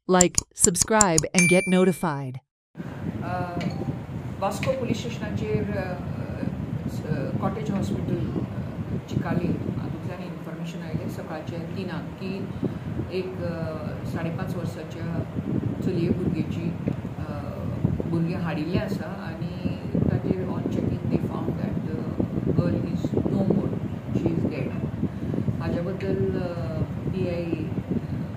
Like, subscribe, and get notified. Vasco police स्टेशनाचेर cottage hospital Chicalim हातूंतल्यान information आयलें सकाळचे 3 की एक 5.5 वर्साच्या चलये भुरगें हाडिल्लें आसा आनी ताचेर on checking they found that the girl is no more, she is dead. हाज्या बद्दल PI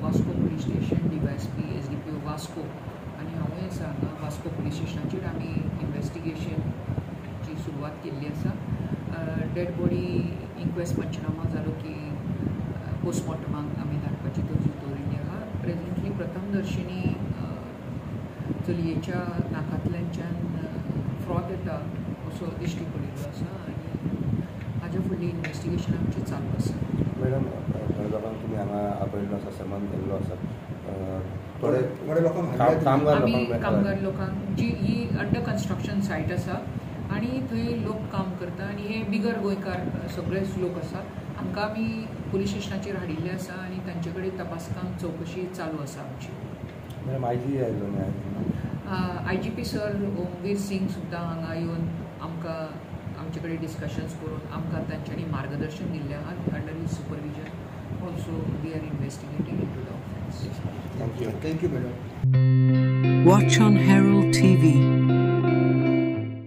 Vasco police station, DYSP, SDPO Vasco आनी हांवूय आसा हांगा वास्को पुलीस स्टेशनाचेर आमी इन्वेस्टिगेशनची सुरवात केल्ली आसा. डेड बॉडी इन्क्वेस्ट पंचनामा जालो की पोस्टमॉर्टमाक आमी धाडपाची तरतूद दवरिल्ली आहा. प्रेझेंटली प्रथमदर्शनी चलयेच्या नाकांतल्यानच्यान फ्रॉथ येता असो दिश्टी पडिल्लो आसा आनी हाज्या फुडली इन्वेस्टिगेशन आमचें चालू आसा. मॅडम, थोड्या लोकांक तुमी हांगा आपयल्लो आसा, सन्मान केल्लो आसा. थोडे लोकांक कामगार लोकांक जी ही अंडर कन्स्ट्रक्शन सायट आसा आनी थंय लोक काम करता आनी हे बिगर गोंयकार सगळेच लोक आसा. आमकां आमी पुलीस स्टेशनाचेर हाडिल्ले आसा आनी तांचे कडेन तपासकाम चवकशी चालू आसा आमची. मॅडम, IG आयिल्लो न्ही? IGP सर ओमवीर सिंग सुद्दां हांगा येवन आमकां आमचे कडेन डिस्कशन्स करून आमकां तांच्यांनी मार्गदर्शन दिल्लें आहा. Under his supervision also we are investigating into the offence. Thank you. Thank you, madam. Watch on Herald TV.